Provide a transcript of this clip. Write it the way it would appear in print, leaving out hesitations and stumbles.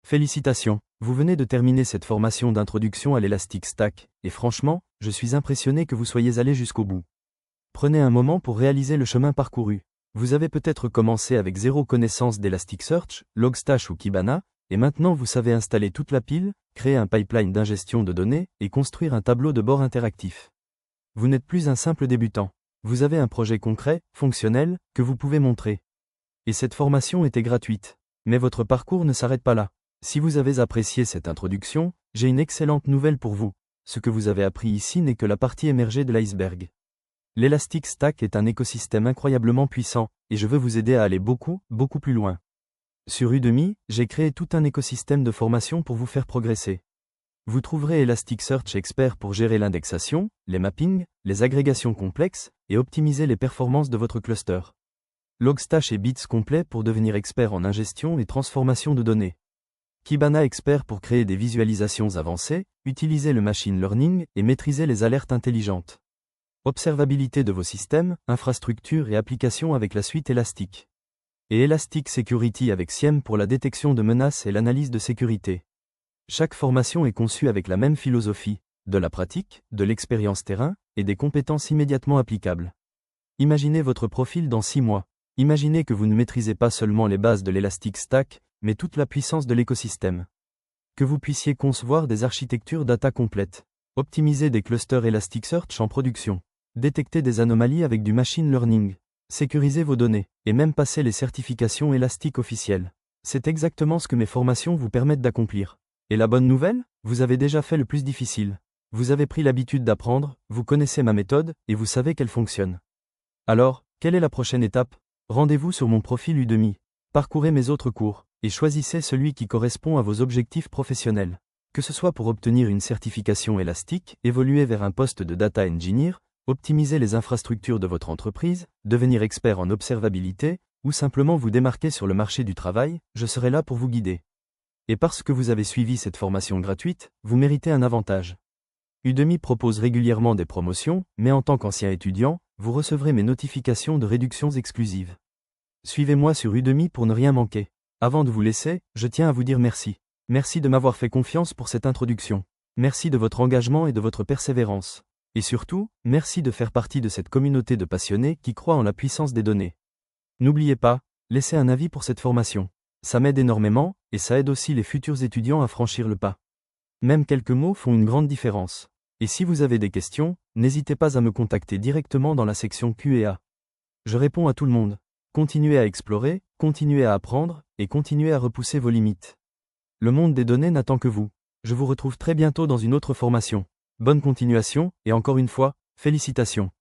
Félicitations, vous venez de terminer cette formation d'introduction à l'Elastic Stack, et franchement, je suis impressionné que vous soyez allé jusqu'au bout. Prenez un moment pour réaliser le chemin parcouru. Vous avez peut-être commencé avec zéro connaissance d'Elasticsearch, Logstash ou Kibana, et maintenant vous savez installer toute la pile, créer un pipeline d'ingestion de données, et construire un tableau de bord interactif. Vous n'êtes plus un simple débutant. Vous avez un projet concret, fonctionnel, que vous pouvez montrer. Et cette formation était gratuite. Mais votre parcours ne s'arrête pas là. Si vous avez apprécié cette introduction, j'ai une excellente nouvelle pour vous. Ce que vous avez appris ici n'est que la partie émergée de l'iceberg. L'Elastic Stack est un écosystème incroyablement puissant, et je veux vous aider à aller beaucoup plus loin. Sur Udemy, j'ai créé tout un écosystème de formation pour vous faire progresser. Vous trouverez Elasticsearch Expert pour gérer l'indexation, les mappings, les agrégations complexes, et optimiser les performances de votre cluster. Logstash et Bits complet pour devenir expert en ingestion et transformation de données. Kibana Expert pour créer des visualisations avancées, utiliser le machine learning et maîtriser les alertes intelligentes. Observabilité de vos systèmes, infrastructures et applications avec la suite Elastic. Et Elastic Security avec SIEM pour la détection de menaces et l'analyse de sécurité. Chaque formation est conçue avec la même philosophie, de la pratique, de l'expérience terrain, et des compétences immédiatement applicables. Imaginez votre profil dans 6 mois. Imaginez que vous ne maîtrisez pas seulement les bases de l'Elastic Stack, mais toute la puissance de l'écosystème. Que vous puissiez concevoir des architectures data complètes, optimiser des clusters Elasticsearch en production, détecter des anomalies avec du machine learning, sécuriser vos données, et même passer les certifications Elastic officielles. C'est exactement ce que mes formations vous permettent d'accomplir. Et la bonne nouvelle, vous avez déjà fait le plus difficile. Vous avez pris l'habitude d'apprendre, vous connaissez ma méthode, et vous savez qu'elle fonctionne. Alors, quelle est la prochaine étape? Rendez-vous sur mon profil Udemy. Parcourez mes autres cours, et choisissez celui qui correspond à vos objectifs professionnels. Que ce soit pour obtenir une certification élastique, évoluer vers un poste de data engineer, optimiser les infrastructures de votre entreprise, devenir expert en observabilité, ou simplement vous démarquer sur le marché du travail, je serai là pour vous guider. Et parce que vous avez suivi cette formation gratuite, vous méritez un avantage. Udemy propose régulièrement des promotions, mais en tant qu'ancien étudiant, vous recevrez mes notifications de réductions exclusives. Suivez-moi sur Udemy pour ne rien manquer. Avant de vous laisser, je tiens à vous dire merci. Merci de m'avoir fait confiance pour cette introduction. Merci de votre engagement et de votre persévérance. Et surtout, merci de faire partie de cette communauté de passionnés qui croient en la puissance des données. N'oubliez pas, laissez un avis pour cette formation. Ça m'aide énormément, et ça aide aussi les futurs étudiants à franchir le pas. Même quelques mots font une grande différence. Et si vous avez des questions, n'hésitez pas à me contacter directement dans la section Q&A. Je réponds à tout le monde. Continuez à explorer, continuez à apprendre, et continuez à repousser vos limites. Le monde des données n'attend que vous. Je vous retrouve très bientôt dans une autre formation. Bonne continuation, et encore une fois, félicitations.